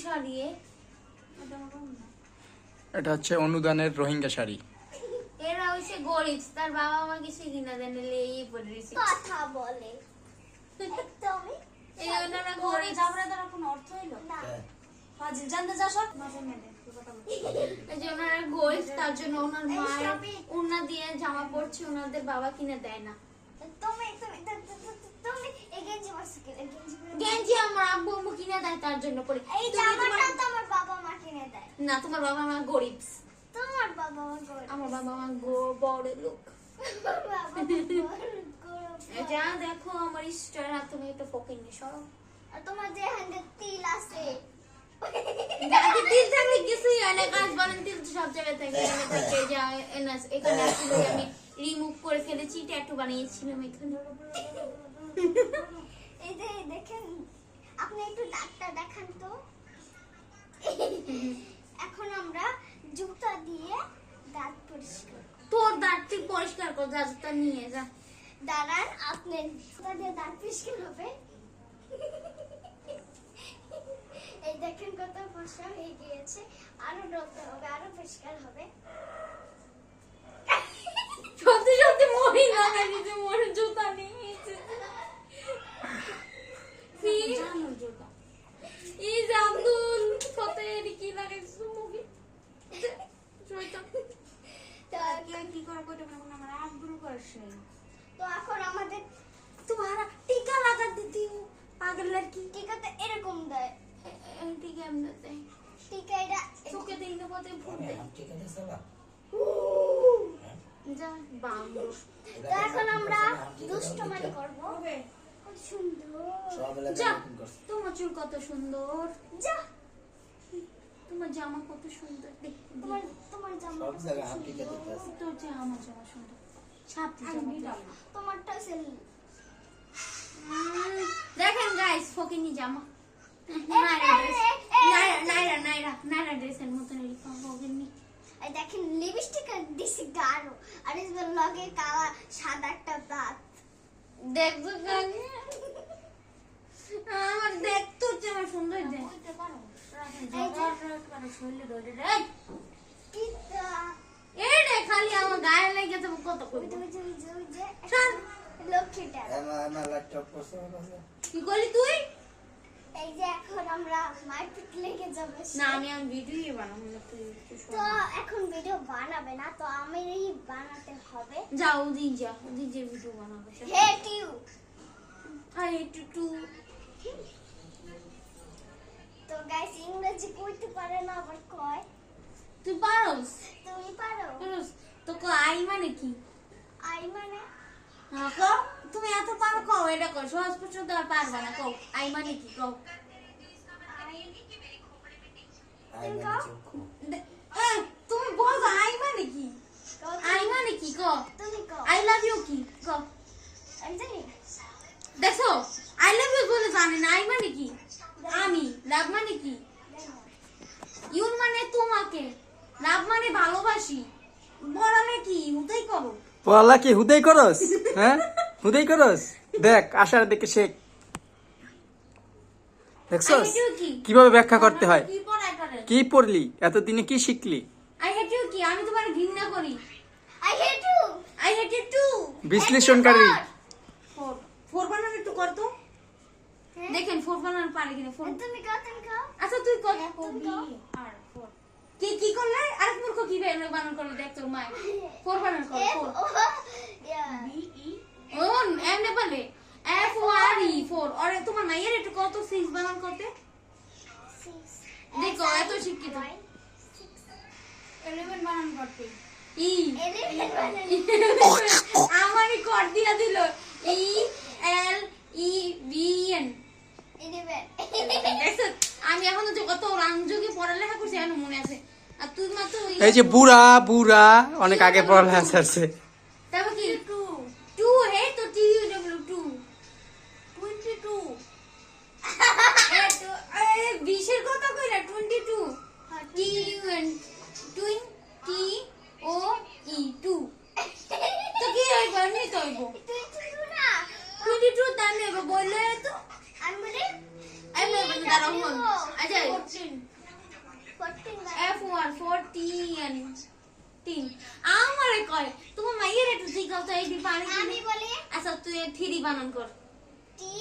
শাড়ি? এটা হচ্ছে অনুদানের রোহিঙ্গা শাড়ি। এরা হইছে গরিব, তার বাবা মা কিছু কিনা দেন, এই পরে রইছে কথা বলে একদমই। এই ওনারা গরিব, তার কোনো অর্থ হইলো না। ফাজিল জানতে যাস মাঝে মেলে কথা বল। এই যে ওনারা গরিব, তার জন্য ওনার মা ওনা দিয়ে জামা পরছে, ওনাদের বাবা কিনে দেয় না। তুমি তুমি তুমি এই গেঞ্জি পরছো কি? গেঞ্জি আমার আব্বু আম্মু কিনে দেয়, তার জন্য পরে। এই জামাটা তো আমার বাবা মা কিনে দেয়। না, তোমার বাবা মা গরিব। তোমার বাবা মা গরিব। আমার বাবা মা বড় লোক। বাবা যা দেখো আমার স্টার, আর তুমি একটা পকেট নিয়ে সরো। আর তোমার যে হ্যান্ডে তিল আছে, দাদি তিল থাকলে কিছুই হয় না, কাজ বলেন তিল তো সব জায়গায় থাকে, এখানে থাকে, যা এখানে আসলে আমি রিমুভ করে ফেলেছি, ট্যাটু বানিয়েছিলাম এখানে। এই যে দেখেন, আপনি একটু দাঁতটা দেখান তো। এখন আমরা জুতা দিয়ে দাঁত পরিষ্কার। তোর দাঁত তুই পরিষ্কার কর, যা জুতা নিয়ে যা। দাঁড়ান, আপনার জুতা দিয়ে দাঁত পরিষ্কার হবে। এই দেখেন কত ফর্সা হয়ে গিয়েছে, আরো ডলতে হবে, আরো পরিষ্কার হবে। সত্যি সত্যি মরি লাগাই দিতে, মরে জুতা নিয়েছে। এই যে আব্দুল কত এর কি লাগাইছো মুখে, কি করে কইতে পারবো না, আমার আব্দুল করছে। তো এখন আমাদের তোমারা টিকা লাগা দিতে, পাগল লড়কি। টিকা তো এরকম দেয়, ঠিক এমনি দেয়, টিকা এটা চোখে দেই না, পথে ফুট দেয়। যা বান্দর। তো এখন আমরা দুষ্টুমানি করব। কত সুন্দর, যা, তোমার চুল কত সুন্দর, যা তোমার জামা কত সুন্দর, দেখ তোমার তোমার জামা সব জায়গায় হাত টিকা দিতে আছে। তোর যে আমার জামা সুন্দর, ছাপটি জামা। তোমারটা সেল। দেখেন গাইস, ফকিনি জামা, নাইরা ড্রেসের মতন এরকম ফকিনি। এই দেখেন লিপস্টিক দিছি গাঢ়, আর এর লগে কালা সাদা একটা দাঁত। দেখছো আমার দেখতো জামা সুন্দর দেখ। পিতা এই রে খালি আমার গায়ে লেগে যাবে কত ওই করব। যে ওই যে ওই যে চল, লক্ষ্মীটা। আমার ল্যাপটপ করছে আছে। কি করলি তুই? এই যে এখন আমরা মারপিট লেগে যাবে। না, আমি ভিডিও বানাবো না, তুই একটু শোন। তো এখন ভিডিও বানাবে না, তো আমিই বানাতে হবে। যা ওদিন যা, ওদিন যে ভিডিও বানাবে। Hate you. আই একটু টু। তো গাইস ইংরেজি কইতে পারে না, আবার কয়। তুই পারোস? তুমি পারো? পারোস তো কো আই মানে কি? আই মানে হ্যাঁ কো, তুমি এত পারো কও, এটা কও, সহজ প্রশ্ন তো আর পারবা না, কও আই মানে কি কও। আই মানে চক্ষু। এই তুমি বল আই মানে কি? আই মানে কি কও? তুমি কও। আই লাভ ইউ কি কও? আমি জানি। দেখো আই লাভ ইউ বলে জানেন, আই মানে কি? আমি, লাভ মানে কি? ইউর মানে তোমাকে, লাভ মানে ভালোবাসি, বড়ালে কি উঠাই করো। পড়ালা কি হুদাই করস? হ্যাঁ, হুদাই করস? দেখ আশার দিকে শেখ, দেখছস কিভাবে ব্যাখ্যা করতে হয়। কি পড়াই করে? কি পড়লি এতদিনে, কি শিখলি? আই হেট ইউ কি? আমি তোমার ঘৃণা করি। I hate you. I hate you too. বিশ্লেষণকারী। ফোর ফোর বানানো একটু কর তো, দেখেন ফোর বানানো পারে কিনা। ফোর তুমি কও, তুমি কও। আচ্ছা তুই কর। তুমি কও। আর ফোর কি কি করলে? আরেক মূর্খ কি বানান করলো, দেখ তোর মা। ফোর বানান কর। এফ ফোর ও ইয়া বি ই ও এম নেপালে এফ ও আর ই ফোর। আরে তোমার মায়ের একটু কত সিক্স বানান করতে 6 দেখো, এত শিক্ষিত। 11 বানান করতে। ই 11 বানান। আমারই কর দিয়া দিল, ই এল ই ভি এন। 11 দেখছ, আমি এখনো যে কত রামযোগে পড়ালেখা করছি এখনো মনে আছে, আর তুই মাত্র এই যে বুড়া বুড়া অনেক আগে পড়ালেখা আছে। তারপর কি টু টু হে তো টি ইউ ডব্লিউ টু 22 এতো এ 20 এর কথা কইরা 22 টি ইউ এন টুইন টি ও ই টু। তো কি হইব? নি তো হইব 22 না 22 তার নেব বললে তো আমি বলি আমি বলবো দাঁড়াও হন আচ্ছা F1 14 তিন আমারে কয় তোমার মাইয়ের একটু জিজ্ঞাসা এই দি পানি আমি বলি আচ্ছা তুই 3 বানান কর টি